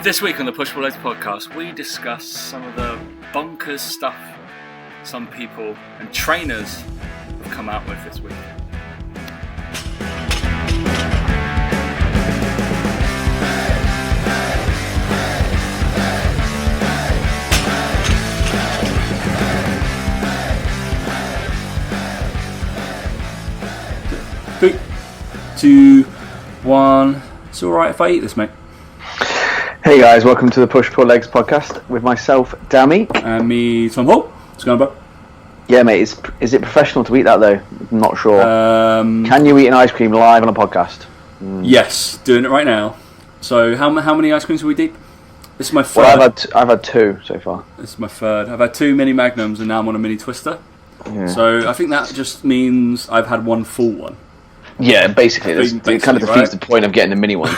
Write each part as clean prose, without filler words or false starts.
This week on the Push Pull Legs podcast, we discuss some of the bonkers stuff some people and trainers have come out with this week. Three, two, one. It's alright if I eat this, mate. Hey guys, welcome to the Push Pull Legs podcast with myself, Dammy. And me, Tom Hall. What's going on, bro? Yeah, mate, is it professional to eat that though? I'm not sure. Can you eat an ice cream live on a podcast? Yes, doing it right now. So, how many ice creams are we deep? This is my third. Well, I've had two so far. This is my third. I've had two mini magnums and now I'm on a mini twister. Yeah. So, I think that just means I've had one full one. Yeah, basically, it kind of defeats the point of getting the mini one.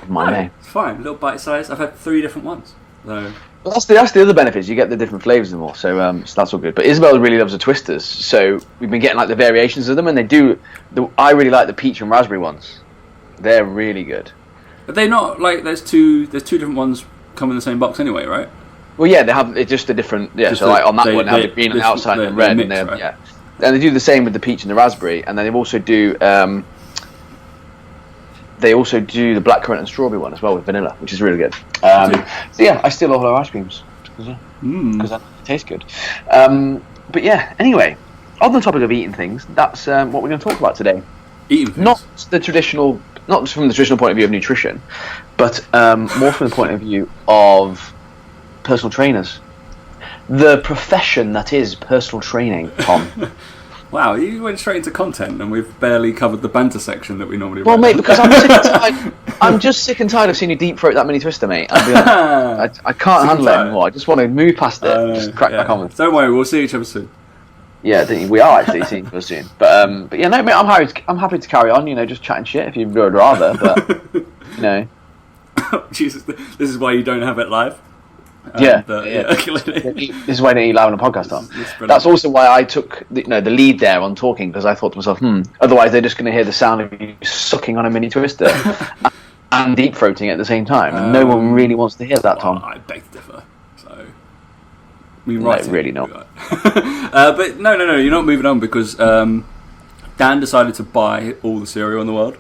My name. It's fine, little bite size. I've had three different ones. So. Well, that's the other benefits. You get the different flavours and more, so that's all good. But Isabel really loves the twisters, so we've been getting like the variations of them, and they do. I really like the peach and raspberry ones. They're really good. But they're not like there's two different ones come in the same box anyway, right? Well, yeah, they have. It's just a different. Yeah, just so like on that one, they have the green on the outside and red, mix, and right? Yeah, and they do the same with the peach and the raspberry, and then they also do. They also do the blackcurrant and strawberry one as well with vanilla, which is really good. So yeah, I still love all our ice creams because they taste good. But yeah, anyway, on the topic of eating things, that's what we're going to talk about today. Eating things. Not from the traditional point of view of nutrition, but more from the point of view of personal trainers. The profession that is personal training, Tom. Wow, you went straight into content, and we've barely covered the banter section that we normally. Well, mate, because I'm just sick and tired of seeing you deep throat that mini twister, mate. I can't handle it anymore. I just want to move past it, just crack back on with. Don't worry, we'll see each other soon. Yeah, we are actually seeing each other soon. But yeah, no, mate, I'm happy to carry on. You know, just chatting shit if you would rather. But you know, Jesus, this is why you don't have it live. Yeah. This is why I didn't eat live on a podcast, Tom. That's also why I took the lead there on talking, because I thought to myself, otherwise they're just going to hear the sound of you sucking on a mini twister and deep throating at the same time, and no one really wants to hear that, Tom. I beg to differ. So, I mean, right? No, really not. But no, you're not moving on because Dan decided to buy all the cereal in the world,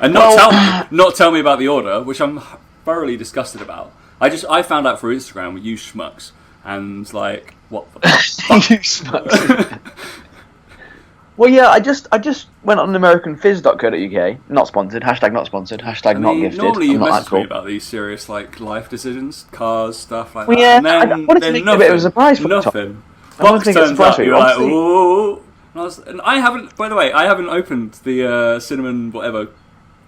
and not tell me about the order, which I'm thoroughly disgusted about. I found out through Instagram with you schmucks, and like, what the fuck? You schmucks. Well, yeah, I just went on AmericanFizz.co.uk. Not sponsored. Hashtag not sponsored. Hashtag not gifted. Normally you I'm not message that cool. me about these serious like life decisions, cars, stuff like well, that. Yeah, and then, I wanted to make it a bit of a surprise for nothing. Box turns up, you're like, ooh. And I haven't. By the way, I haven't opened the cinnamon whatever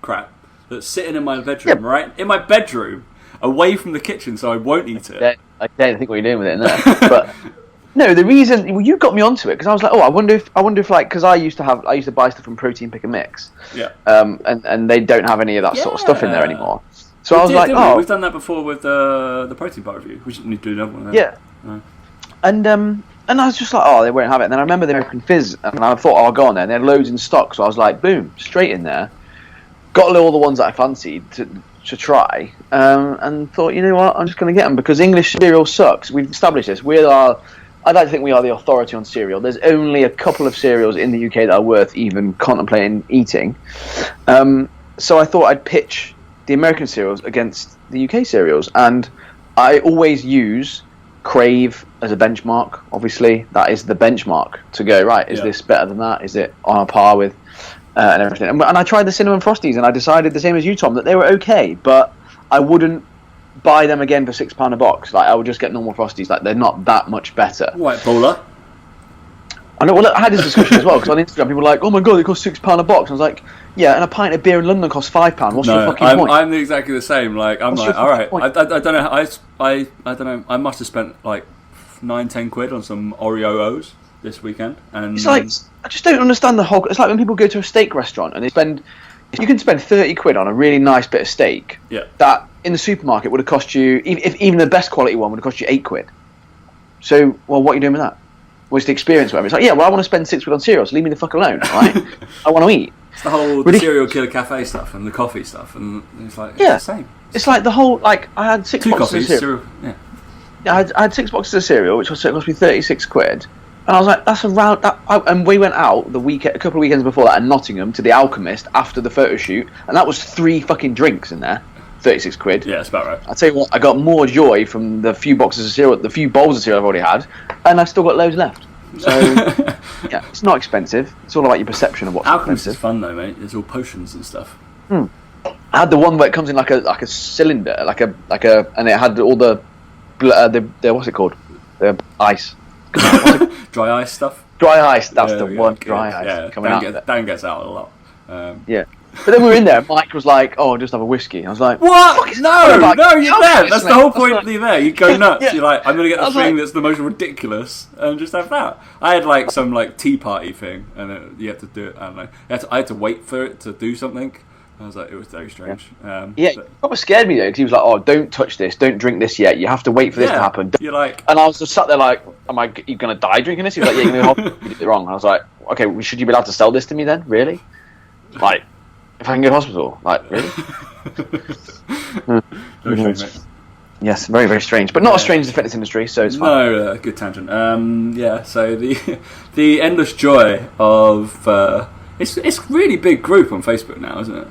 crap that's sitting in my bedroom, right? In my bedroom, away from the kitchen, so I won't eat it. I don't think what you're doing with it in there. But no, the reason you got me onto it because I was like, I wonder if like because I used to buy stuff from Protein Pick and Mix. Yeah. And they don't have any of that sort of stuff in there anymore. So I was like, we've done that before with the protein bar review. We need to do another one. Yeah. And I was just like, they won't have it. And then I remember the American Fizz, and I thought, I'll go on there. And they had loads in stock, so I was like, boom, straight in there. Got all the ones that I fancied to try, and thought, you know what, I'm just going to get them because English cereal sucks. We've established this. I'd like to think we are the authority on cereal. There's only a couple of cereals in the UK that are worth even contemplating eating. So I thought I'd pitch the American cereals against the UK cereals, and I always use Crave as a benchmark. Obviously, that is the benchmark to go, right, is this better than that? Is it on a par with... and everything, and I tried the cinnamon frosties, and I decided the same as you, Tom, that they were okay, but I wouldn't buy them again for £6 a box. Like I would just get normal frosties. Like they're not that much better. White bowler. I know. Well, I had this discussion as well because on Instagram people were like, "Oh my god, it costs £6 a box." I was like, "Yeah, and a pint of beer in London costs £5. What's your fucking point?" I'm exactly the same. Like I'm like, all right, I don't know. I don't know. I must have spent like 9-10 quid on some Oreo-Os this weekend, and it's like I just don't understand the whole. It's like when people go to a steak restaurant and they spend. You can spend 30 quid on a really nice bit of steak. Yeah. That in the supermarket would have cost you, if even the best quality one would have cost you 8 quid. So, well, what are you doing with that? What's the experience? Whatever. It's like, yeah, well, I want to spend 6 quid on cereal, so leave me the fuck alone, right? I want to eat. It's the whole the serial killer cafe stuff and the coffee stuff, and it's like it's the same. It's like the whole I had 6 2 boxes coffees, of cereal. yeah. Yeah, I had 6 boxes of cereal, which cost me 36 quid. And I was like, that's around that. And we went out a couple of weekends before that in Nottingham to the Alchemist after the photo shoot, and that was 3 fucking drinks in there. 36 quid. Yeah, that's about right. I tell you what, I got more joy from the few boxes of cereal, the few bowls of cereal I've already had, and I've still got loads left. So yeah, it's not expensive. It's all about your perception of what's Alchemist expensive. is fun though, mate. It's all potions and stuff. I had the one where it comes in like a cylinder, like a, and it had all the what's it called? The ice. Dry ice stuff. Dry ice. That's the one. Good. Dry ice coming out. Dan gets out a lot. Yeah. But then we were in there. Mike was like, "Oh, just have a whiskey." I was like, "What? No, you're there. That's the whole point. Like, You're there. You go nuts. Yeah. You're like, I'm gonna get the thing like, that's the most ridiculous and just have that." I had like some like tea party thing, and you had to do it. I don't know. I had to wait for it to do something. I was like, it was very strange. It probably scared me though, because he was like, "Oh, don't touch this. Don't drink this yet. You have to wait for this to happen." You're like, and I was just sat there like, you going to die drinking this?" He was like, "Yeah, you're going to did it wrong." And I was like, "Okay, should you be allowed to sell this to me then? Really? Like, if I can go to hospital, like, really?" Very strange, mate. Yes, very, very strange, but not as strange as the fitness industry, so it's fine. No, good tangent. So the endless joy of it's really big group on Facebook now, isn't it?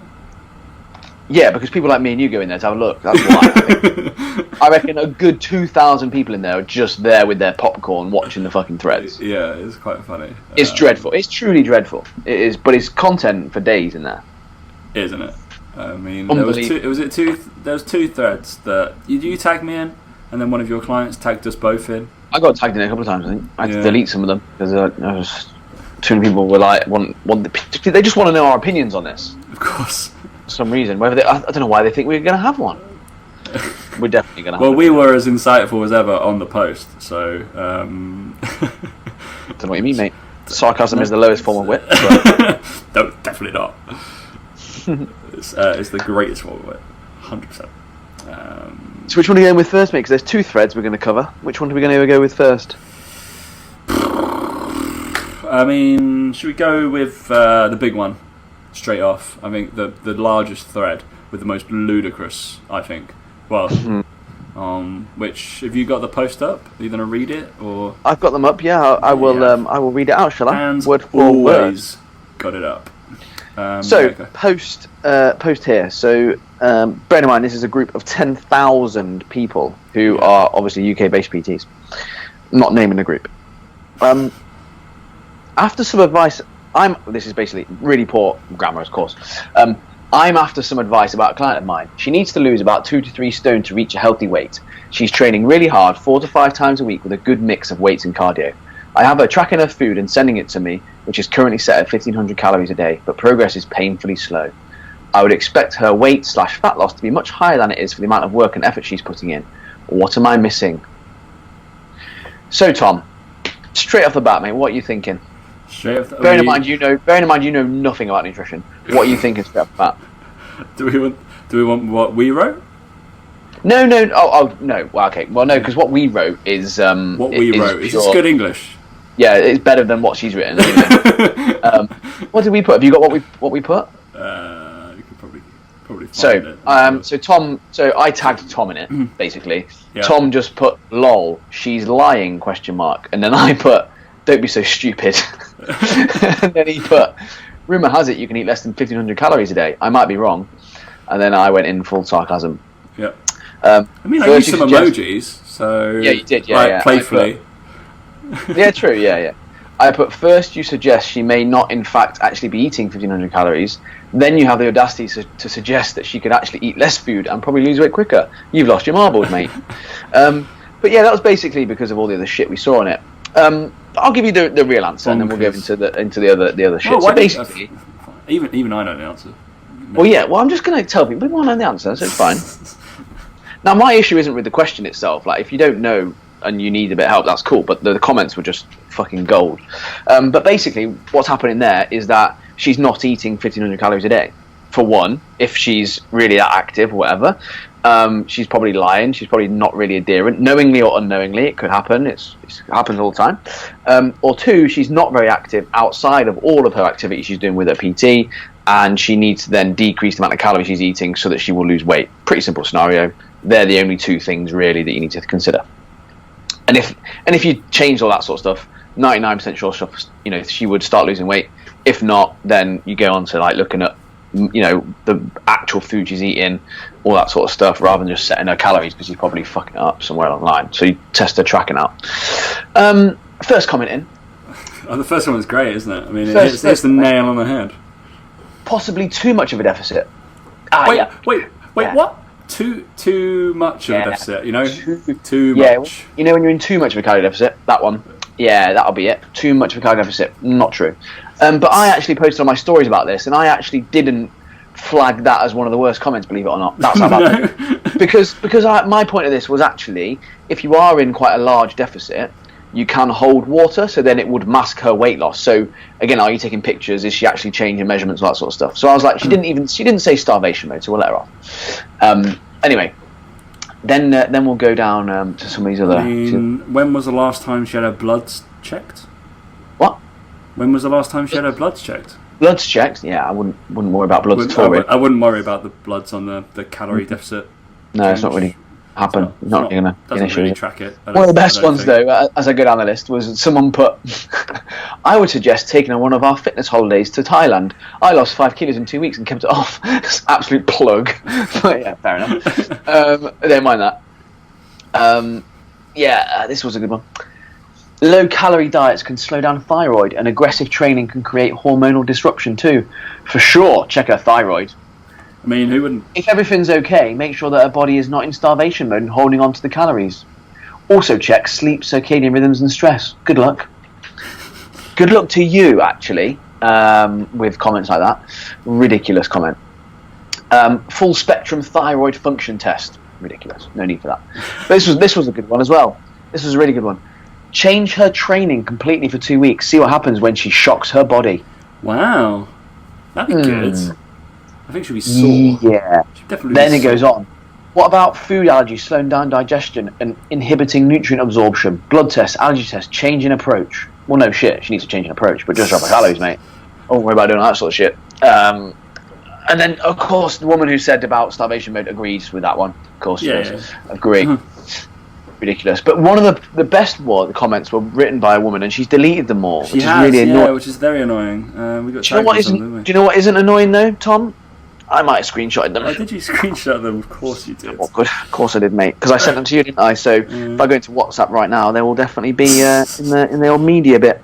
Yeah, because people like me and you go in there to have a look. That's why. I reckon a good 2,000 people in there are just there with their popcorn watching the fucking threads. Yeah, it's quite funny. It's dreadful. It's truly dreadful. It is, but it's content for days in there. Isn't it? I mean, there was two threads that you tagged me in, and then one of your clients tagged us both in. I got tagged in a couple of times. I think I had to delete some of them because too many people were like, they just want to know our opinions on this. Of course. For some reason, I don't know why they think we're going to have one. We're definitely going to have Well, one. we were as insightful as ever on the post, so... I don't know what you mean, mate. Sarcasm is the lowest form of wit. No, definitely not. It's the greatest form of wit. 100%. So which one are you going with first, mate? Because there's 2 threads we're going to cover. Which one are we going to go with first? I mean, should we go with the big one straight off? I think the largest thread with the most ludicrous, I think. Well, which, have you got the post up? Are you going to read it? Or I've got them up, yeah. I will I will read it out, shall I? And word for always word. Got it up. Post here. So, bear in mind, this is a group of 10,000 people who are obviously UK-based PTs. Not naming the group. After some advice, this is basically really poor grammar, of course. I'm after some advice about a client of mine. She needs to lose about 2 to 3 stone to reach a healthy weight. She's training really hard 4 to 5 times a week with a good mix of weights and cardio. I have her tracking her food and sending it to me, which is currently set at 1,500 calories a day, but progress is painfully slow. I would expect her weight/fat loss to be much higher than it is for the amount of work and effort she's putting in. What am I missing? So, Tom, straight off the bat, mate, what are you thinking? Bearing in mind you know nothing about nutrition. What are you thinking straight off the bat? Do we want what we wrote? No. Oh, no. Well, okay. Well, no, because what we wrote is what we wrote. Is good English? Yeah, it's better than what she's written. What did we put? Have you got what we put? You could probably find it. So I tagged Tom in it basically. Yeah. Tom just put "lol, she's lying?" ? And then I put, "Don't be so stupid." And then he put, "Rumor has it you can eat less than 1,500 calories a day. I might be wrong." And then I went in full sarcasm. Yeah. I mean, I used some emojis, so yeah, you did, yeah, playfully. Yeah, true, yeah. I put, "First, you suggest she may not, in fact, actually be eating 1,500 calories. Then you have the audacity to suggest that she could actually eat less food and probably lose weight quicker. You've lost your marbles, mate." But yeah, that was basically because of all the other shit we saw on it. I'll give you the real answer, and then we'll go into the other shit. So basically, even I know the answer. Well, yeah. Well, I'm just going to tell people we want to know the answer, so it's fine. Now, my issue isn't with the question itself. Like, if you don't know and you need a bit of help, that's cool. But the comments were just fucking gold. But basically, what's happening there is that she's not eating 1,500 calories a day. For one, if she's really that active or whatever, she's probably lying. She's probably not really adherent, knowingly or unknowingly. It could happen. It happens all the time. Or two, she's not very active outside of all of her activities she's doing with her PT, and she needs to then decrease the amount of calories she's eating so that she will lose weight. Pretty simple scenario. They're the only two things really that you need to consider. And if you change all that sort of stuff, 99% sure she would start losing weight. If not, then you go on to like looking at the actual food she's eating, all that sort of stuff, rather than just setting her calories, because she's probably fucking it up somewhere online. So you test her tracking out. First comment in. Oh, the first one was great, isn't it? I mean, it's the nail on the head. Possibly too much of a deficit. Wait, what? Too much of a deficit, Too much. When you're in too much of a calorie deficit, that one. Yeah, that'll be it. Too much of a calorie deficit. Not true. But I actually posted on my stories about this, and I actually didn't flag that as one of the worst comments, believe it or not. That's how bad. Because my point of this was actually, if you are in quite a large deficit, you can hold water, so then it would mask her weight loss. So again, are you taking pictures? Is she actually changing measurements, all that sort of stuff? So I was like, she didn't say starvation mode, so we'll let her off. Anyway, then we'll go down to some of these other. When was the last time she had her bloods checked? What? When was the last time she had her bloods checked? Bloods checked? Yeah, I wouldn't worry about bloods at all. I wouldn't worry about the bloods on the calorie deficit. No, it's not really happen. Not really doesn't really track it. One of the best ones though, as I go down the list, was someone put, I would suggest taking on one of our fitness holidays to Thailand. I lost 5 kilos in 2 weeks and kept it off. It's an absolute plug. But yeah, fair enough. Don't mind that. This was a good one. Low calorie diets can slow down thyroid, and aggressive training can create hormonal disruption too. For sure, check her thyroid. I mean, who wouldn't? If everything's okay, make sure that her body is not in starvation mode and holding on to the calories. Also check sleep, circadian rhythms and stress. Good luck. Good luck to you, actually, with comments like that. Ridiculous comment. Full spectrum thyroid function test. Ridiculous. No need for that. But this was a good one as well. This was a really good one. Change her training completely for 2 weeks. See what happens when she shocks her body. Wow. That'd be good. I think she'll be sore. Yeah. Then it goes on. What about food allergies slowing down digestion and inhibiting nutrient absorption? Blood test, allergy test, change in approach. Well, no shit. She needs to change in approach, but just drop her calories, mate. Don't worry about doing that sort of shit. And then, of course, the woman who said about starvation mode agrees with that one. Of course, she does. Agree. Ridiculous. But one of the best comments were written by a woman, and she's deleted them all, which is really annoying. Which is very annoying. We got do you know what isn't annoying though, Tom? I might have screenshotted them. Oh, did you screenshot them? Of course you did. Oh, good. Of course I did, mate. Because I sent them to you, didn't I? So if I go into WhatsApp right now, they will definitely be in the old media bit.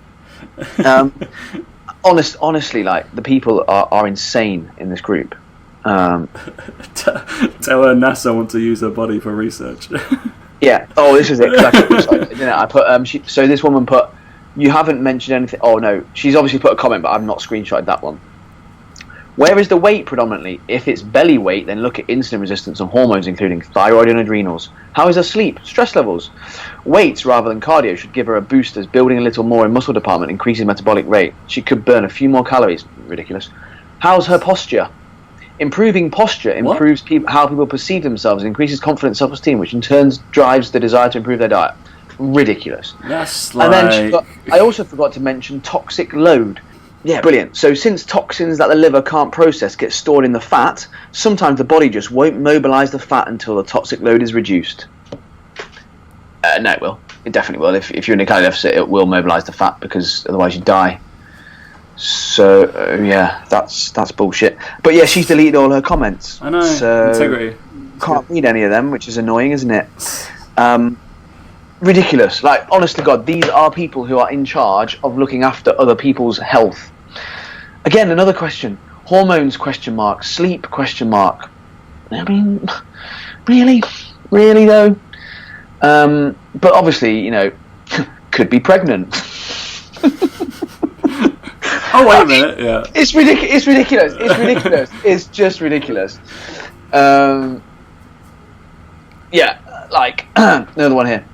Honestly, like the people are insane in this group. Tell her NASA wants to use her body for research. Yeah. Oh, this is it. I put. So this woman put, you haven't mentioned anything. Oh no, she's obviously put a comment, but I've not screenshotted that one. Where is the weight predominantly? If it's belly weight, then look at insulin resistance and hormones, including thyroid and adrenals. How is her sleep? Stress levels? Weights rather than cardio should give her a boost, as building a little more in muscle department increases metabolic rate. She could burn a few more calories. Ridiculous. How's her posture? Improving posture improves how people perceive themselves and increases confidence, self-esteem, which in turn drives the desire to improve their diet. Ridiculous. That's like... And then I also forgot to mention toxic load. Yeah, brilliant. So since toxins that the liver can't process get stored in the fat, sometimes the body just won't mobilise the fat until the toxic load is reduced. No, it will. It definitely will. If you're in a calorie deficit, it will mobilise the fat, because otherwise you die. So yeah, that's bullshit. But yeah, she's deleted all her comments. I know. So integrity. Can't read any of them, which is annoying, isn't it? Ridiculous. Like, honest to God, these are people who are in charge of looking after other people's health. Again, another question. Hormones, question mark. Sleep, question mark. I mean, really though? But obviously, could be pregnant. Oh, wait a minute, yeah. It's ridiculous. It's just ridiculous. Yeah, like, another one here.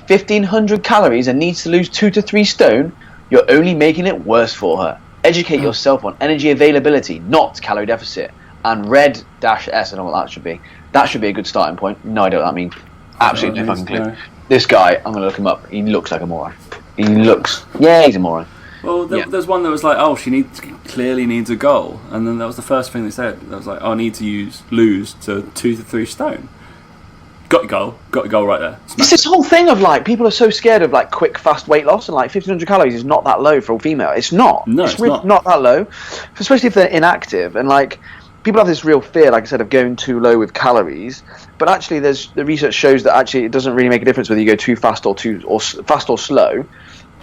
1,500 calories and needs to lose 2 to 3 stone, you're only making it worse for her. Educate yourself on energy availability, not calorie deficit. And red-S, I don't know what that should be. That should be a good starting point. No idea what that means. Absolutely no fucking clue. This guy, I'm going to look him up. He looks like a moron. He's a moron. Well, there's one that was like, oh, clearly needs a goal, and then that was the first thing they said. That was like, oh, I need to lose to 2 to 3 stone. Got your goal right there. It's this whole thing of like people are so scared of like quick, fast weight loss, and like 1,500 calories is not that low for a female. It's not. No, it's really not that low, especially if they're inactive. And like people have this real fear, like I said, of going too low with calories. But actually, the research shows that actually it doesn't really make a difference whether you go too fast or fast or slow,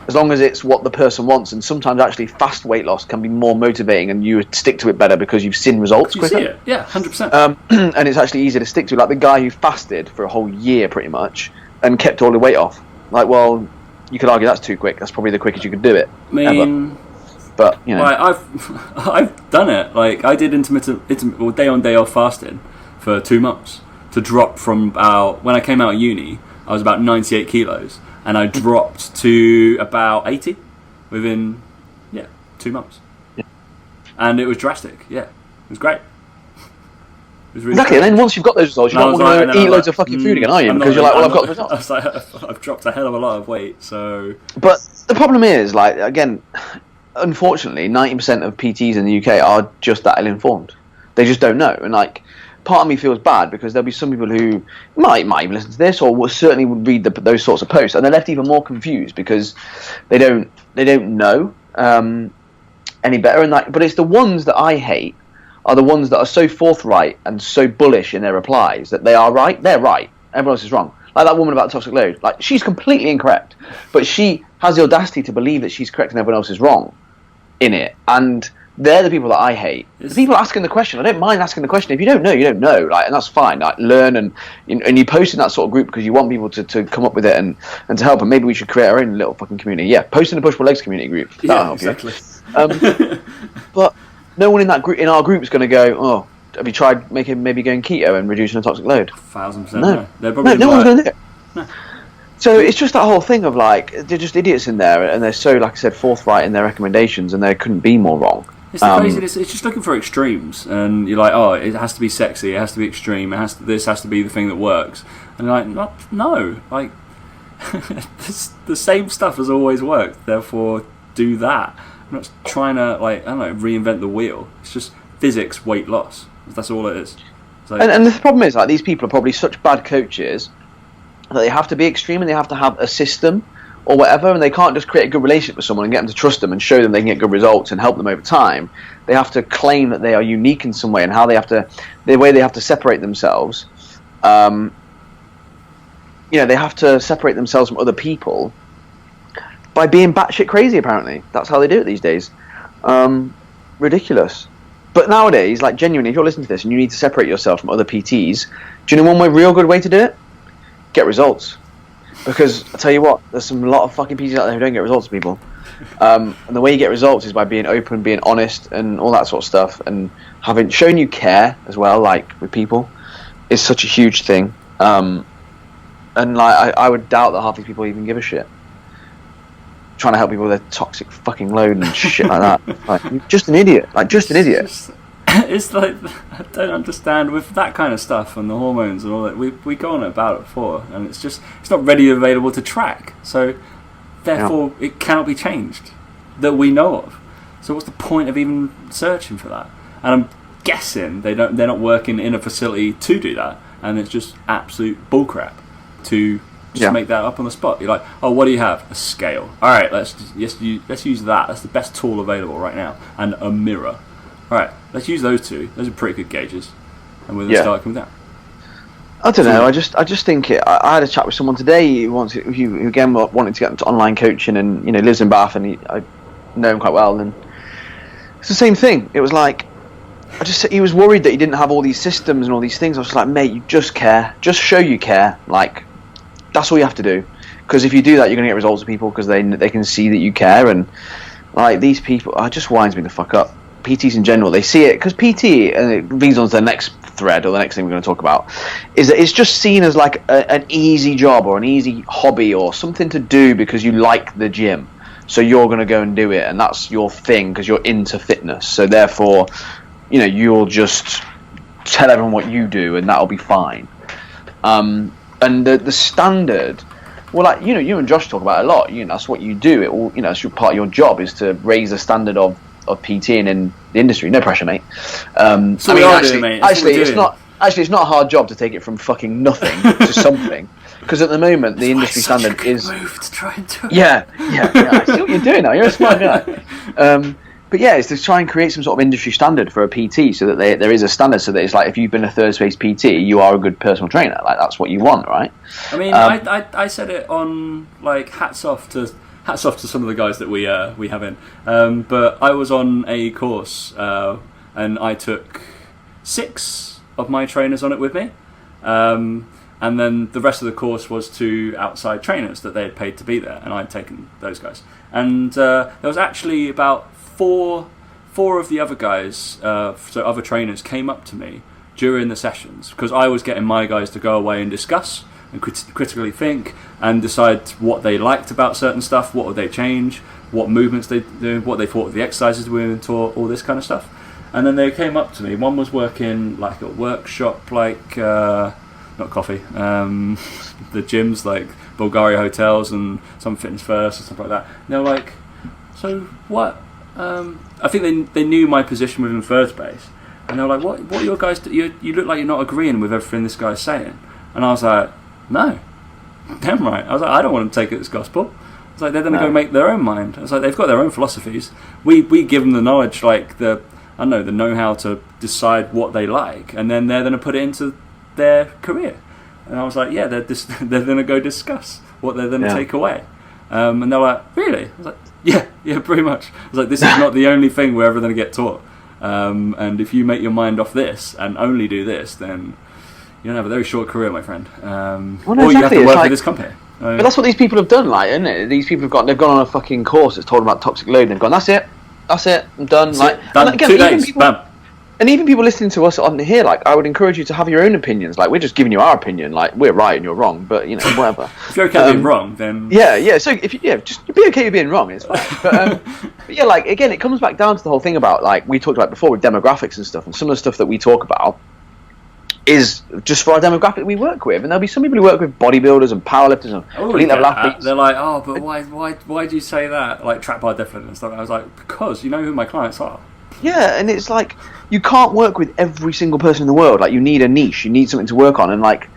as long as it's what the person wants. And sometimes actually fast weight loss can be more motivating, and you stick to it better because you've seen results quicker. See it. Yeah, 100%. And it's actually easier to stick to. Like the guy who fasted for a whole year pretty much and kept all the weight off. Like, well, you could argue that's too quick. That's probably the quickest you could do it. I mean, ever. But you know, I've done it. Like I did intermittent day on day off fasting for 2 months to drop from when I came out of uni, I was about 98 kilos. And I dropped to about 80 within 2 months. Yeah. And it was drastic. Yeah, it was great. It was really exactly. great. And then once you've got those results, you don't want to eat loads of fucking food again, are you? Because you're like, well, I've got the results. I was like, I've dropped a hell of a lot of weight. So. But the problem is, like, again, unfortunately, 90% of PTs in the UK are just that ill-informed. They just don't know, and like. Part of me feels bad because there'll be some people who might even listen to this, or will certainly would read those sorts of posts, and they're left even more confused because they don't know any better. And but it's the ones that I hate are the ones that are so forthright and so bullish in their replies that they are right. They're right. Everyone else is wrong. Like that woman about the toxic load. Like she's completely incorrect, but she has the audacity to believe that she's correct and everyone else is wrong in it. And they're the people that I hate. The people asking the question, I don't mind asking the question. If you don't know, you don't know, like, and that's fine. Like, learn and you post in that sort of group because you want people to come up with it and to help. And maybe we should create our own little fucking community. Yeah, post in the Push Pull Legs community group. That'll help exactly. You. But no one in our group is going to go, oh, have you tried maybe going keto and reducing the toxic load? 1,000%. No, They're probably no one's going to do it. No. So it's just that whole thing of like they're just idiots in there, and they're so, like I said, forthright in their recommendations, and they couldn't be more wrong. It's the craziness. It's just looking for extremes, and you're like, oh, it has to be sexy, it has to be extreme, this has to be the thing that works, and you're like, no, like the same stuff has always worked. Therefore, do that. I'm not trying to reinvent the wheel. It's just physics, weight loss. That's all it is. So, and the problem is like these people are probably such bad coaches that they have to be extreme and they have to have a system or whatever, and they can't just create a good relationship with someone and get them to trust them and show them they can get good results and help them over time. They have to claim that they are unique in some way, and the way they have to separate themselves. They have to separate themselves from other people by being batshit crazy. Apparently, that's how they do it these days. Ridiculous. But nowadays, like genuinely, if you're listening to this and you need to separate yourself from other PTs, do you know one real good way to do it? Get results. Because I tell you what, there's a lot of fucking PTs out there who don't get results, people. And the way you get results is by being open, being honest, and all that sort of stuff, and showing you care as well, like with people, is such a huge thing. And like I would doubt that half these people even give a shit. Trying to help people with their toxic fucking load and shit like that. Like, you're just an idiot. Like, just an idiot. It's like, I don't understand with that kind of stuff and the hormones and all that. We go on about it before, and it's not readily available to track. So therefore, it cannot be changed that we know of. So what's the point of even searching for that? And I'm guessing they're not working in a facility to do that, and it's just absolute bullcrap to just make that up on the spot. You're like, oh, what do you have? A scale. All right, let's use that. That's the best tool available right now, and a mirror. All right, let's use those two. Those are pretty good gauges, and we'll start coming down. I don't know. I just think I had a chat with someone today who again wanted to get into online coaching, and lives in Bath, and I know him quite well, and it's the same thing. It was like he was worried that he didn't have all these systems and all these things. I was like, mate, you just care. Just show you care. Like, that's all you have to do. Because if you do that, you're going to get results of people because they can see that you care. And like these people, it just winds me the fuck up. PTs in general, they see it because PT, and it leads on to the next thread or the next thing we're going to talk about, is that it's just seen as like an easy job or an easy hobby or something to do because you like the gym. So you're going to go and do it, and that's your thing because you're into fitness. So therefore, you'll just tell everyone what you do, and that'll be fine. And the standard Well, like, you and Josh talk about it a lot. That's what you do. It all, that's part of your job is to raise the standard of PTing in the industry. No pressure, mate. Actually, it's not a hard job to take it from fucking nothing to something. Because at the moment, the industry standard is. Move to try and do it. Yeah. I see what you're doing now. You're a smart guy. But yeah, it's to try and create some sort of industry standard for a PT, so that there is a standard, so that it's like if you've been a third space PT, you are a good personal trainer. Like that's what you want, right? I mean, I said it on like hats off to some of the guys that we have in. But I was on a course and I took 6 of my trainers on it with me. And then the rest of the course was to outside trainers that they had paid to be there, and I'd taken those guys. And there was actually about four of the other guys, so other trainers, came up to me during the sessions, because I was getting my guys to go away and discuss and critically think and decide what they liked about certain stuff, what would they change, what movements they do, what they thought of the exercises we were taught, all this kind of stuff. And then they came up to me. One was working like a workshop, like not coffee, the gyms like Bulgaria hotels and some Fitness First and stuff like that. And they were like, so what? I think they knew my position within third space, and they were like, what are your guys do? You look like you're not agreeing with everything this guy's saying. And I was like, no, damn right. I was like, I don't want to take it as gospel. I was like, they're going to go make their own mind. I was like, they've got their own philosophies. We give them the knowledge, like the know-how to decide what they like, and then they're going to put it into their career. And I was like, yeah, they're going to go discuss what they're going to take away. And they're like, really? I was like, yeah, pretty much. I was like, this is not the only thing we're ever going to get taught. And if you make your mind off this and only do this, then you're going to have a very short career, my friend. Or you have to work for this company. But that's what these people have done, like, isn't it? These people they've gone on a fucking course that's told them about toxic load, and they've gone, that's it, I'm done. Done. 2 days, bam. And even people listening to us on here, like, I would encourage you to have your own opinions. Like, we're just giving you our opinion. Like, we're right and you're wrong, but whatever. If you're okay being wrong, then yeah. So if just be okay with being wrong. It's fine. But yeah, like again, it comes back down to the whole thing about like we talked about before with demographics and stuff. And some of the stuff that we talk about is just for our demographic we work with. And there'll be some people who work with bodybuilders and powerlifters and elite level athletes. They're like, oh, but why do you say that? Like trap bar deficit and stuff. And I was like, because you know who my clients are. Yeah, and it's like you can't work with every single person in the world. Like you need a niche, you need something to work on, and like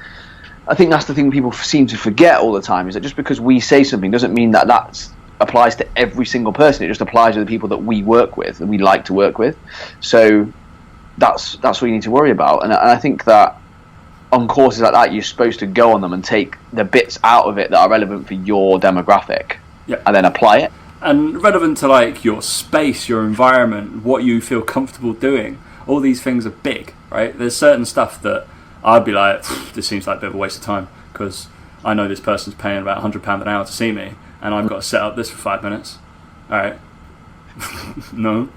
I think that's the thing people seem to forget all the time is that just because we say something doesn't mean that applies to every single person. It just applies to the people that we work with, that we like to work with. So that's what you need to worry about. And I think that on courses like that, you're supposed to go on them and take the bits out of it that are relevant for your demographic, and then apply it. And relevant to like your space, your environment, what you feel comfortable doing. All these things are big, right? There's certain stuff that I'd be like, this seems like a bit of a waste of time because I know this person's paying about £100 an hour to see me, and I've got to set up this for 5 minutes. All right, no,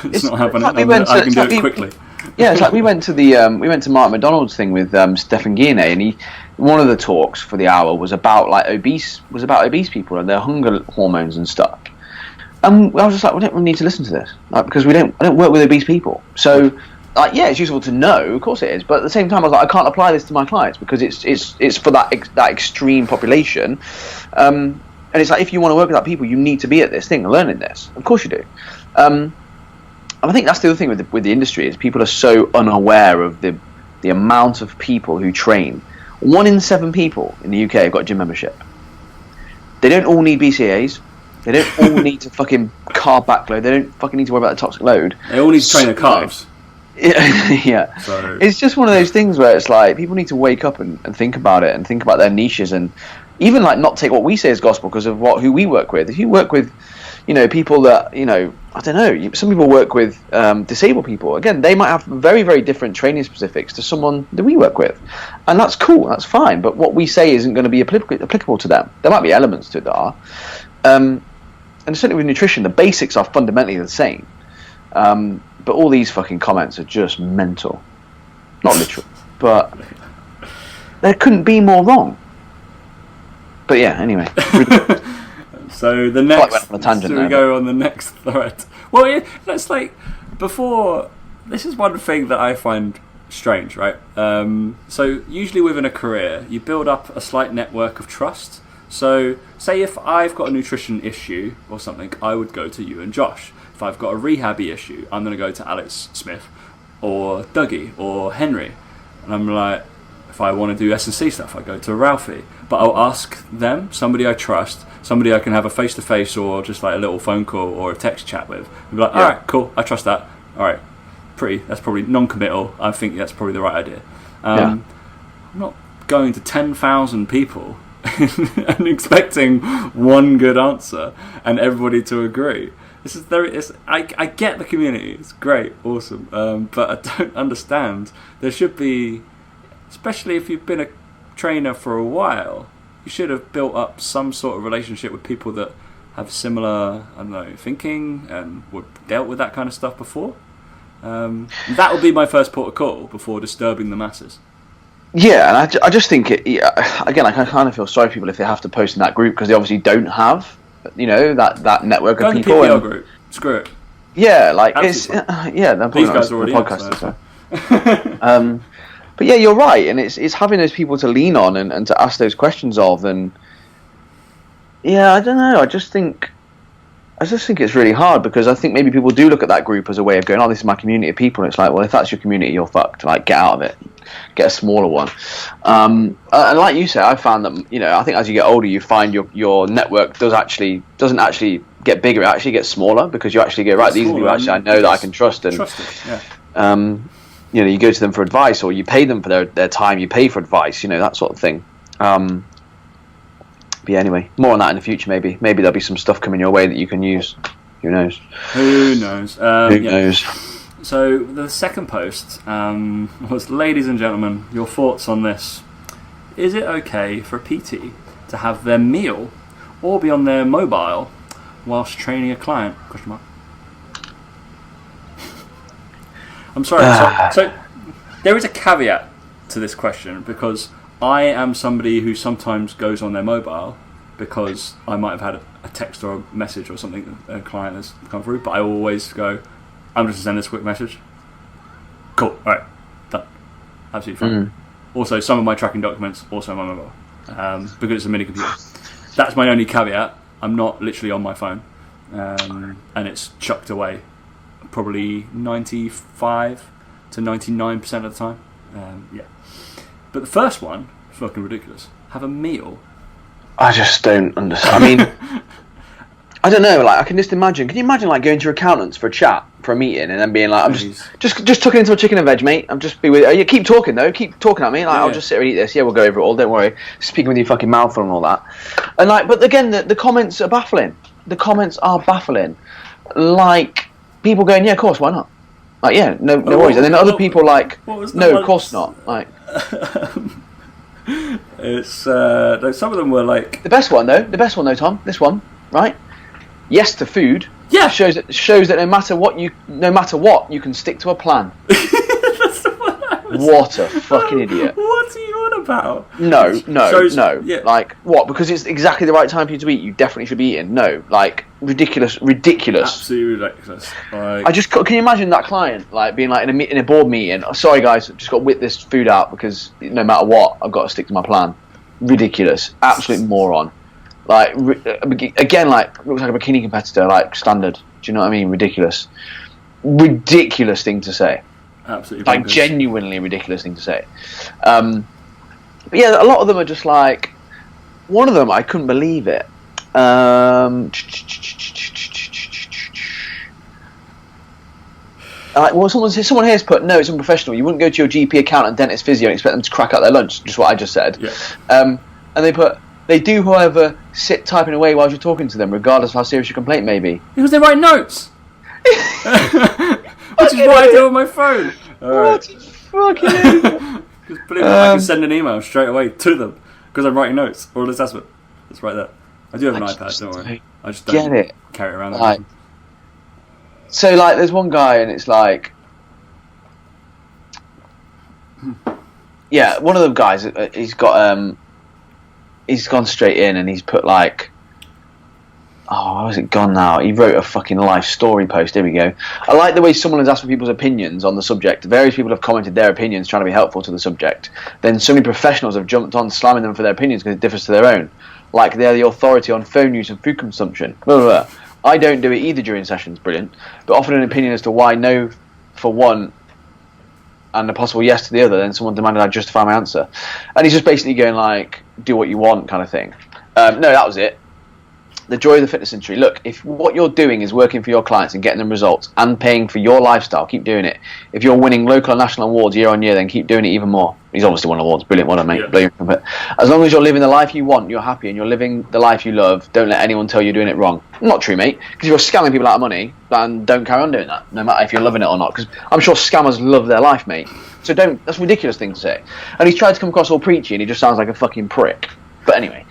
it's not happening. I can do it quickly. Yeah, it's like we went to Mark McDonald's thing with Stefan Guine, and one of the talks for the hour was about obese people and their hunger hormones and stuff. And I was just like, we don't really need to listen to this, like, because I don't work with obese people. So, like, yeah, it's useful to know, of course it is, but at the same time, I was like, I can't apply this to my clients because it's for that extreme population. And it's like, if you want to work with that people, you need to be at this thing and learning this. Of course you do. And I think that's the other thing with the industry is people are so unaware of the amount of people who train. 1 in 7 people in the UK have got a gym membership. They don't all need BCAAs. They don't all need to fucking carb backload. They don't fucking need to worry about the toxic load. They all need to train their carbs. Yeah. So. It's just one of those things where it's like people need to wake up and think about it and think about their niches and even like not take what we say as gospel because of who we work with. If you work with, people that, I don't know, some people work with disabled people. Again, they might have very, very different training specifics to someone that we work with. And that's cool, that's fine. But what we say isn't going to be applicable to them. There might be elements to it that are. And certainly with nutrition, the basics are fundamentally the same. But all these fucking comments are just mental. Not literal, but there couldn't be more wrong. But yeah, anyway. So the next, went on a tangent we go on the next thread. Well, yeah, that's like before. This is one thing that I find strange, right? So usually within a career, you build up a slight network of trust So, say if I've got a nutrition issue or something, I would go to you and Josh. If I've got a rehabby issue, I'm going to go to Alex Smith or Dougie or Henry. And I'm like, if I want to do S&C stuff, I go to Ralphie. But I'll ask them, somebody I trust, somebody I can have a face-to-face or just like a little phone call or a text chat with. And be like, all right, cool, I trust that. All right, that's probably non-committal. I think that's probably the right idea. I'm not going to 10,000 people and expecting one good answer and everybody to agree. I get the community. It's great, awesome. But I don't understand. There should be, especially if you've been a trainer for a while, you should have built up some sort of relationship with people that have similar, I don't know, thinking and dealt with that kind of stuff before. That would be my first port of call before disturbing the masses. Yeah, and I just think again, I kind of feel sorry for people if they have to post in that group because they obviously don't have, that network of people. Go in the PPL group. Screw it. Yeah, like Absolutely. it's These guys are already podcast. But yeah, you're right, and it's having those people to lean on and to ask those questions of, and yeah, I don't know. I just think it's really hard because I think maybe people do look at that group as a way of going, oh, this is my community of people, and it's like, well, if that's your community, you're fucked. Like, get out of it, get a smaller one. And like you said, I found that I think as you get older, you find your network doesn't actually get bigger; it actually gets smaller because you actually go, right, these are people actually I know that I can trust, and you go to them for advice, or you pay them for their time, you pay for advice, that sort of thing. But yeah, anyway, more on that in the future. Maybe there'll be some stuff coming your way that you can use. Who knows? Who knows? Who knows? So the second post was, ladies and gentlemen, your thoughts on this. Is it okay for a PT to have their meal or be on their mobile whilst training a client? Question mark. I'm sorry. So there is a caveat to this question because I am somebody who sometimes goes on their mobile because I might have had a text or a message or something a client has come through, but I always go, I'm just going to send this quick message. Cool, alright, done. Absolutely fine. Also, some of my tracking documents, also on my mobile, because it's a mini computer. That's my only caveat. I'm not literally on my phone, and it's chucked away probably 95 to 99% of the time. But the first one, fucking ridiculous. Have a meal. I just don't understand. I mean, I don't know. Like, I can just imagine. Can you imagine like going to your accountants for a chat, for a meeting, and then being like, "I'm just tucking into a chicken and veg, mate. I'm just be with you. Keep talking though. Keep talking at me. Like, I'll just sit here and eat this. Yeah, we'll go over it all. Don't worry. Speaking with your fucking mouth full and all that. And like, but again, the comments are baffling. The comments are baffling. Like people going, "Yeah, of course, why not?" Like, yeah, no worries. And then other people like, "No, of course not." Like. It's some of them were like the best one though, Tom. This one, right? Yes to food. Yeah, shows that no matter what you can stick to a plan. That's the one I was... What a fucking idiot! What are you on about? No. Yeah. Like what? Because it's exactly the right time for you to eat. You definitely should be eating. No, like ridiculous. Absolutely ridiculous. Like... I just can you imagine that client like being like in a board meeting? Oh, sorry guys, I've just got to whip this food out because no matter what, I've got to stick to my plan. Ridiculous, absolute moron. Like again, like looks like a bikini competitor, like standard. Do you know what I mean? Ridiculous thing to say. Absolutely, like genuinely ridiculous thing to say. But yeah, a lot of them are just like. One of them, I couldn't believe it. Well, someone here's put, no, it's unprofessional. You wouldn't go to your GP, accountant, dentist, physio and expect them to crack out their lunch. Just what I just said. Yeah. And they put, they do, however, sit typing away while you're talking to them, regardless of how serious your complaint may be. Because they write notes. Which is what I do on my phone. What fucking idiot. Just believe it, I can send an email straight away to them because I'm writing notes or an assessment. It's right there. I do have an iPad, don't worry. I just don't carry it around that like, so like there's one guy and it's like yeah, one of them guys he's gone straight in and he's put like Oh, how's it gone now? He wrote a fucking life story post. Here we go. I like the way someone has asked for people's opinions on the subject. Various people have commented their opinions, trying to be helpful to the subject. Then so many professionals have jumped on, slamming them for their opinions because it differs to their own. Like they're the authority on phone use and food consumption. Blah, blah, blah. I don't do it either during sessions. Brilliant. But often an opinion as to why no for one and a possible yes to the other. Then someone demanded I justify my answer. And he's just basically going like, do what you want kind of thing. No, that was it. The joy of the fitness industry. Look, if what you're doing is working for your clients and getting them results and paying for your lifestyle, keep doing it. If you're winning local and national awards year on year, then keep doing it even more. He's obviously won awards. Brilliant, well done, mate. Yeah. As long as you're living the life you want, you're happy, and you're living the life you love, don't let anyone tell you you're doing it wrong. Not true, mate. Because if you're scamming people out of money, then don't carry on doing that, no matter if you're loving it or not. Because I'm sure scammers love their life, mate. So don't. That's a ridiculous thing to say. And he's tried to come across all preachy, and he just sounds like a fucking prick. But anyway,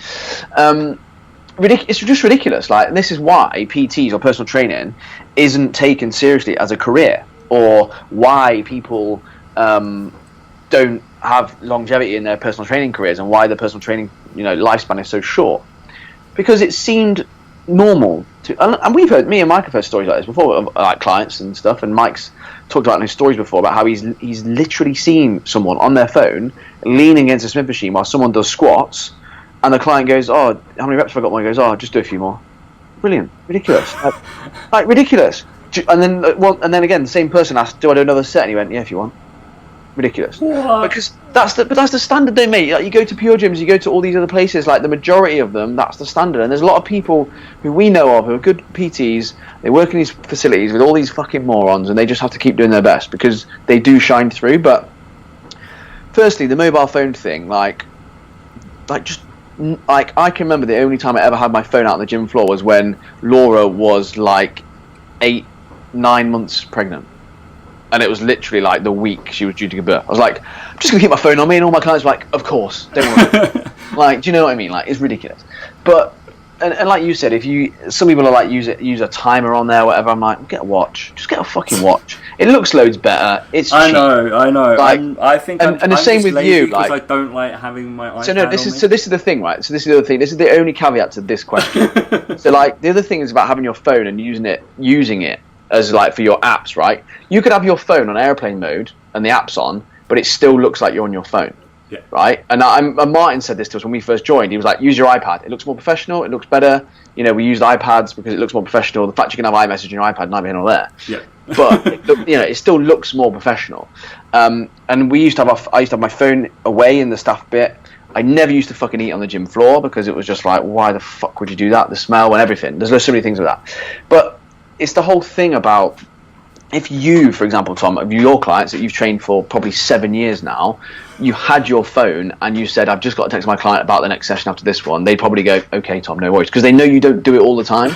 it's just ridiculous. Like, this is why PTs or personal training isn't taken seriously as a career, or why people don't have longevity in their personal training careers, and why the personal training lifespan is so short. Because it seemed normal to, and we've heard, me and Mike have heard stories like this before, like clients and stuff, and Mike's talked about in his stories before about how he's literally seen someone on their phone leaning against a Smith machine while someone does squats. And the client goes, oh, how many reps have I got? One goes, oh, just do a few more. Brilliant. Ridiculous. like ridiculous. And then again, the same person asked, do I do another set? And he went, yeah, if you want. Ridiculous. What? Because that's the standard they make. Like, you go to Pure Gyms, you go to all these other places, like the majority of them, that's the standard. And there's a lot of people who we know of who are good PTs, they work in these facilities with all these fucking morons, and they just have to keep doing their best because they do shine through. But firstly, the mobile phone thing, like I can remember the only time I ever had my phone out on the gym floor was when Laura was like 8-9 months pregnant, and it was literally like the week she was due to give birth. I was like, I'm just gonna keep my phone on me, and all my clients were like, of course, don't worry. Like, do you know what I mean? Like, it's ridiculous. But and like you said, some people are like use a timer on there, or whatever. I'm like, get a watch, just get a fucking watch. It looks loads better. It's cheap. I know. Like, I think, and the same with you. Like, I don't like having my iPad. So no, this is the thing, right? So this is the other thing. This is the only caveat to this question. So like, the other thing is about having your phone and using it as like for your apps, right? You could have your phone on airplane mode and the app's on, but it still looks like you're on your phone. Yeah. Right. And Martin said this to us when we first joined. He was like, use your iPad. It looks more professional. It looks better. We used iPads because it looks more professional. The fact you can have iMessage on your iPad, neither here nor there. Yeah. But it still looks more professional. And I used to have my phone away in the staff bit. I never used to fucking eat on the gym floor because it was just like, why the fuck would you do that? The smell and everything. There's so many things with that. But it's the whole thing about, if you, for example, Tom, of your clients that you've trained for probably 7 years now, you had your phone and you said, I've just got to text my client about the next session after this one, they'd probably go, okay, Tom, no worries, because they know you don't do it all the time.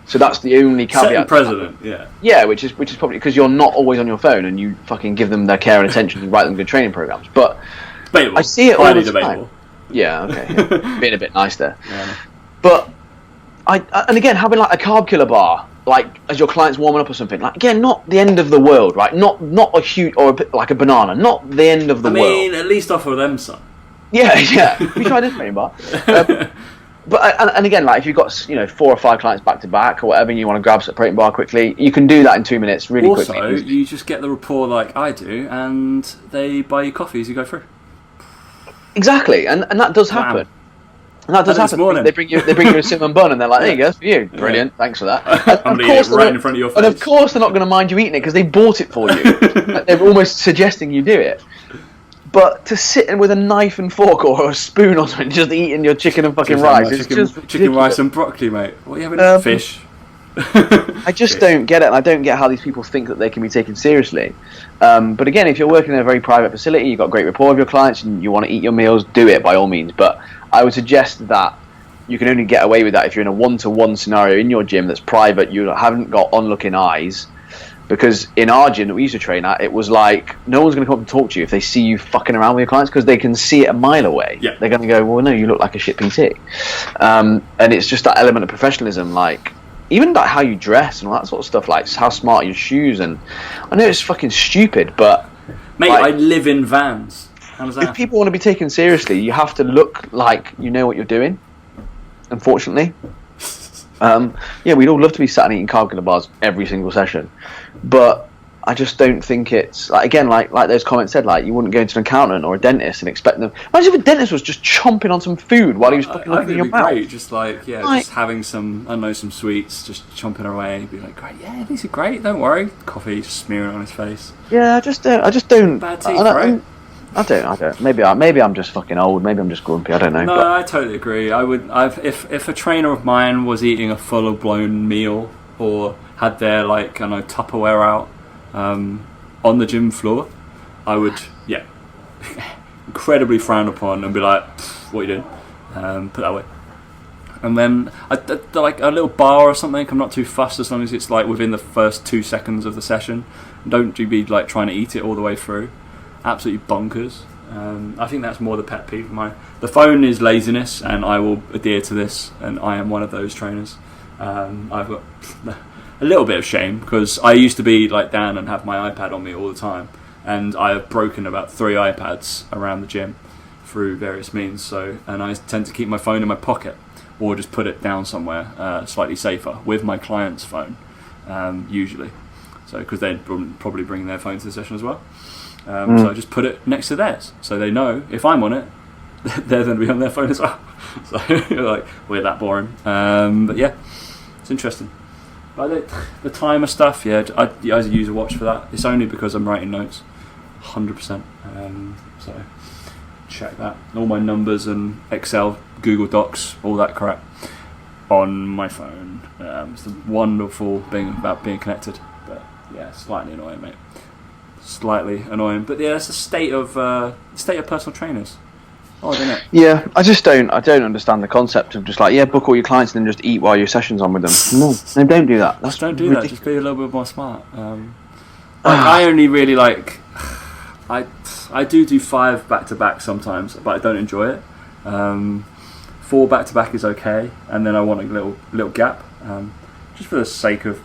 So that's the only caveat. Second president, yeah. Yeah, which is probably because you're not always on your phone and you fucking give them their care and attention and write them good training programs. But debatable. I see it all the debatable. time. Yeah, okay. Yeah. Being a bit nice there. Yeah. But and again, having like a carb killer bar, like as your client's warming up or something, like, again, not the end of the world, right? Not a huge, or like a banana, not the end of the world. I mean, at least offer them some. Yeah. We tried this training bar. But and again, like if you've got 4 or 5 clients back to back or whatever, and you want to grab a protein bar quickly, you can do that in 2 minutes really quickly. Also, you just get the rapport like I do, and they buy you coffee as you go through. Exactly, and that does happen. And that does happen. They bring you a cinnamon bun, and they're like, "There you go, for you. Brilliant, thanks for that." I'm going to eat it right in front of your face. And of course, they're not going to mind you eating it because they bought it for you. Like, they're almost suggesting you do it. But to sit in with a knife and fork or a spoon or something, just eating your chicken and fucking rice, it's just chicken, rice, and broccoli, mate. What are you having? Fish. I just don't get it, and I don't get how these people think that they can be taken seriously. But again, if you're working in a very private facility, you've got great rapport with your clients, and you want to eat your meals, do it by all means. But I would suggest that you can only get away with that if you're in a one-to-one scenario in your gym that's private. You haven't got onlooking eyes. Because in our gym that we used to train at, it was like, no one's going to come up and talk to you if they see you fucking around with your clients, because they can see it a mile away. Yeah. They're going to go, well, no, you look like a shit PT. And it's just that element of professionalism, like, even like how you dress and all that sort of stuff, like how smart your shoes. And I know it's fucking stupid, but... Mate, like, I live in Vans. How does that if people want to be taken seriously, you have to look like you know what you're doing, unfortunately. Yeah, we'd all love to be sat and eating carb killer bars every single session, but I just don't think it's like, again, like those comments said, like you wouldn't go into an accountant or a dentist and expect them. Imagine if a dentist was just chomping on some food while he was fucking looking in your mouth. Great, just like just having some, I don't know, some sweets, just chomping away, be like, great, yeah, these are great. Don't worry, coffee just smearing on his face. Yeah, I just don't. Bad teeth, right? I don't. Maybe I'm just fucking old. Maybe I'm just grumpy. I don't know. No, I totally agree. If a trainer of mine was eating a full blown meal or had their like, I don't know, Tupperware out on the gym floor, I would incredibly frown upon and be like, what are you doing? Put that way. And then like a little bar or something, I'm not too fussed as long as it's like within the first 2 seconds of the session. Don't you be like trying to eat it all the way through. Absolutely bonkers. I think that's more the pet peeve of mine. The phone is laziness, and I will adhere to this, and I am one of those trainers. I've got a little bit of shame because I used to be like Dan and have my iPad on me all the time, and I have broken about 3 iPads around the gym through various means. And I tend to keep my phone in my pocket or just put it down somewhere slightly safer with my client's phone usually. So because they'd probably bring their phone to the session as well. So I just put it next to theirs, so they know if I'm on it, they're going to be on their phone as well. So you're like, we're that boring. But yeah, it's interesting. But the timer stuff, I use a watch for that. It's only because I'm writing notes, 100%. So check that. All my numbers and Excel, Google Docs, all that crap on my phone. It's the wonderful thing about being connected. But yeah, slightly annoying, mate. Slightly annoying, but yeah, it's the state of personal trainers. Oh, isn't it? Yeah, I don't understand the concept of just like, book all your clients and then just eat while your session's on with them. No, don't do that. Don't do that. Just be a little bit more smart. I only really like. I do 5 back to back sometimes, but I don't enjoy it. 4 back to back is okay, and then I want a little gap, just for the sake of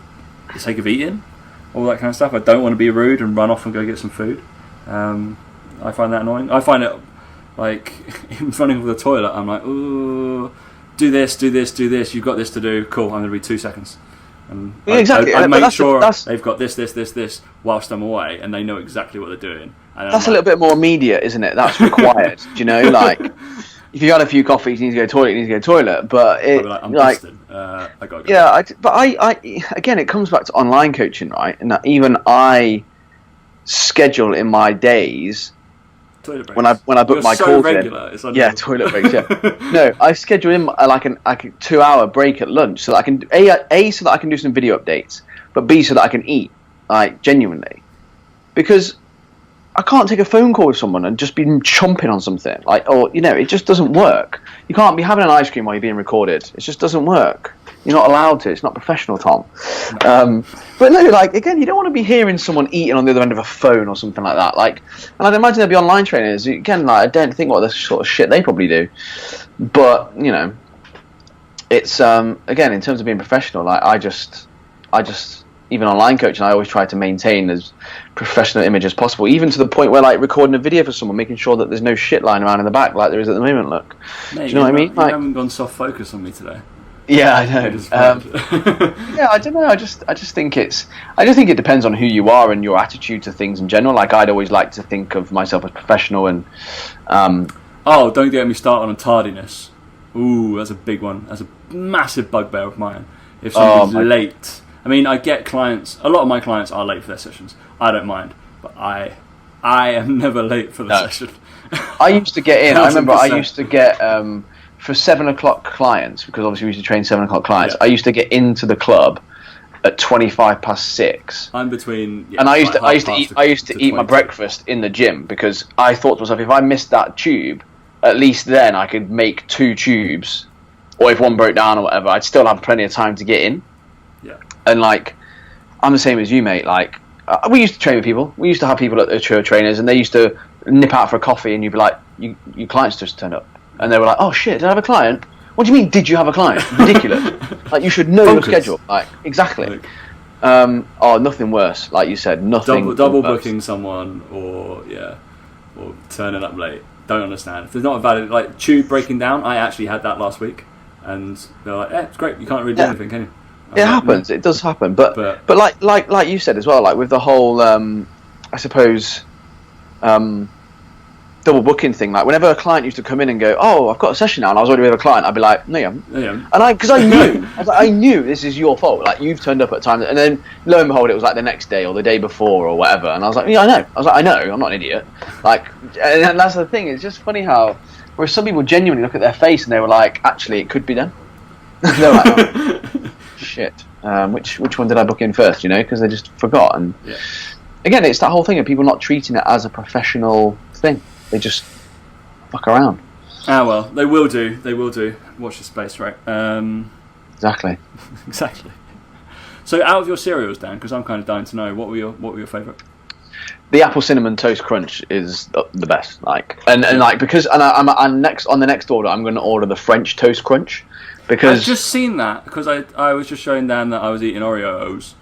eating. All that kind of stuff. I don't want to be rude and run off and go get some food. I find that annoying. I find it like in front of the toilet. I'm like, ooh, do this. You've got this to do. Cool. I'm going to be 2 seconds. And exactly. I make sure they've got this whilst I'm away, and they know exactly what they're doing. And that's a little bit more immediate, isn't it? That's required. Do you know, like if you had a few coffees, you need to go to the toilet. But I'm busted. I gotta go. Yeah, I again, it comes back to online coaching, right? And that even I schedule in my days toilet breaks. when I book my calls regular. In. Toilet breaks. Yeah, no, I schedule in like a 2-hour break at lunch so that I can a so that I can do some video updates, but B so that I can eat like genuinely, because I can't take a phone call with someone and just be chomping on something it just doesn't work. You can't be having an ice cream while you're being recorded. It just doesn't work. You're not allowed to. It's not professional, Tom. But no, like again, you don't want to be hearing someone eating on the other end of a phone or something like that. Like, and I'd imagine there'd be online trainers. Again, like I don't think what the sort of shit they probably do. But it's again in terms of being professional. Like I just even online coaching, I always try to maintain as professional image as possible, even to the point where like recording a video for someone, making sure that there's no shit lying around in the back like there is at the moment. Look, mate, do you know what I mean? You haven't gone soft focus on me today. Yeah, I know. I don't know. I just think it depends on who you are and your attitude to things in general. Like I'd always like to think of myself as professional and. Oh, don't get me started on tardiness. Ooh, that's a big one. That's a massive bugbear of mine. If somebody's late. I mean, I get clients. A lot of my clients are late for their sessions. I don't mind, but I am never late for the session. I used to get in. I remember I used to get for 7 o'clock clients, because obviously we used to train 7 o'clock clients. I used to get into the club at 6:25. I'm between. Yeah, and I used to eat my breakfast in the gym, because I thought to myself, if I missed that tube, at least then I could make 2 tubes, or if one broke down or whatever, I'd still have plenty of time to get in. Yeah. And like, I'm the same as you, mate. Like, we used to train with people. We used to have people at the tour trainers, and they used to nip out for a coffee, and you'd be like, "Your clients just turned up," and they were like, "Oh shit, did I have a client? What do you mean? Did you have a client? Ridiculous! Like, you should know your schedule. Like, exactly. Nothing worse. Like you said, nothing. Double booking someone, or turning up late. Don't understand. If there's not a valid tube breaking down, I actually had that last week. and they're like, "Yeah, it's great. You can't really do anything, can you?" It happens. It does happen. But like you said as well, like with the whole, I suppose, double booking thing. Like whenever a client used to come in and go, "Oh, I've got a session now," and I was already with a client, I'd be like, "No, you haven't." Yeah. And because I knew, I knew this is your fault. Like you've turned up at a time, and then lo and behold, it was like the next day or the day before or whatever. And I was like, "Yeah, I know." I was like, "I know. I'm not an idiot." Like, and that's the thing. It's just funny how, where some people genuinely look at their face and they were like, "Actually, it could be them." They're like, "Oh, shit. Which one did I book in first?" You know, because they just forgot. And again, it's that whole thing of people not treating it as a professional thing. They just fuck around. Ah, well, they will do. They will do. Watch your space, right? Exactly. Exactly. So, out of your cereals, Dan, because I'm kind of dying to know, what were your favourite? The apple cinnamon toast crunch is the best. I'm next on the next order. I'm going to order the French toast crunch because I've just seen that because I was just showing Dan that I was eating Oreos.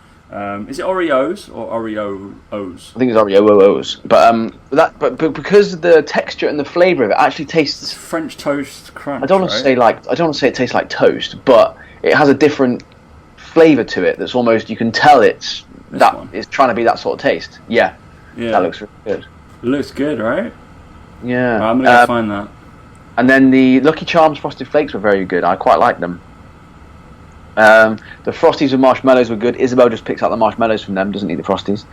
Is it Oreos or Oreo-Os? I think it's Oreos, but because the texture and the flavour of it actually tastes French toast crunch. I don't want to say it tastes like toast, but it has a different flavour to it. That's almost, you can tell it's trying to be that sort of taste. Yeah, that looks really good. Looks good, right? Yeah, Right, I'm gonna go find that. And then the Lucky Charms Frosted Flakes were very good. I quite liked them. The Frosties with marshmallows were good. Isabel just picks out the marshmallows from them, doesn't eat the Frosties.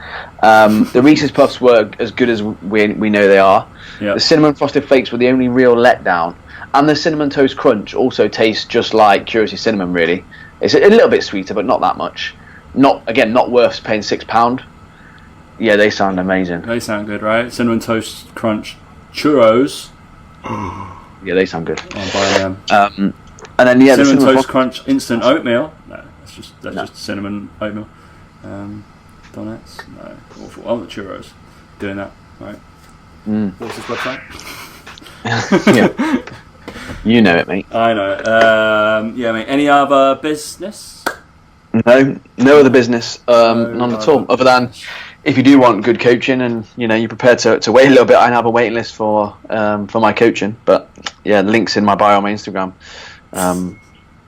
The Reese's Puffs were as good as we know they are. Yep. The Cinnamon Frosted Flakes were the only real letdown. And the Cinnamon Toast Crunch also tastes just like Curiosity Cinnamon, really. It's a little bit sweeter, but not that much. Not worth paying £6. Yeah, they sound amazing. They sound good, right? Cinnamon Toast Crunch churros. Yeah, they sound good. I'll buy them. And then Cinnamon the Cinnamon Toast Crunch instant oatmeal. No, that's just cinnamon oatmeal. Donuts. No, awful. Oh, the churros. Doing that, right? What's this website? Yeah. You know it, mate. I know it. Yeah, mate. Any other business? No other business. None at all. Other than if you do want good coaching and you're prepared to wait a little bit, I have a waiting list for my coaching. But yeah, links in my bio on my Instagram.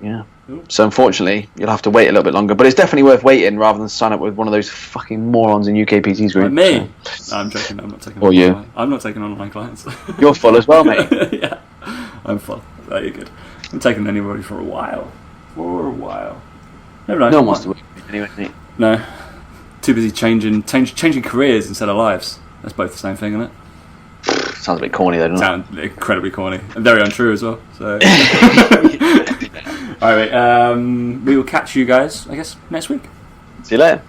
Yeah. So unfortunately, you'll have to wait a little bit longer, but it's definitely worth waiting rather than sign up with one of those fucking morons in UKPT's group. Like me? So. No, I'm joking. I'm not taking. Or you? I'm not taking online clients. You're full as well, mate. Yeah, I'm full. That you're good. I'm taking anybody for a while. Never know. No one wants to work with me anyway, mate. No. Too busy changing careers instead of lives. That's both the same thing, isn't it? Sounds a bit corny, though, doesn't it? Sounds incredibly corny and very untrue as well. So. All right, mate. We will catch you guys, I guess, next week. See you later.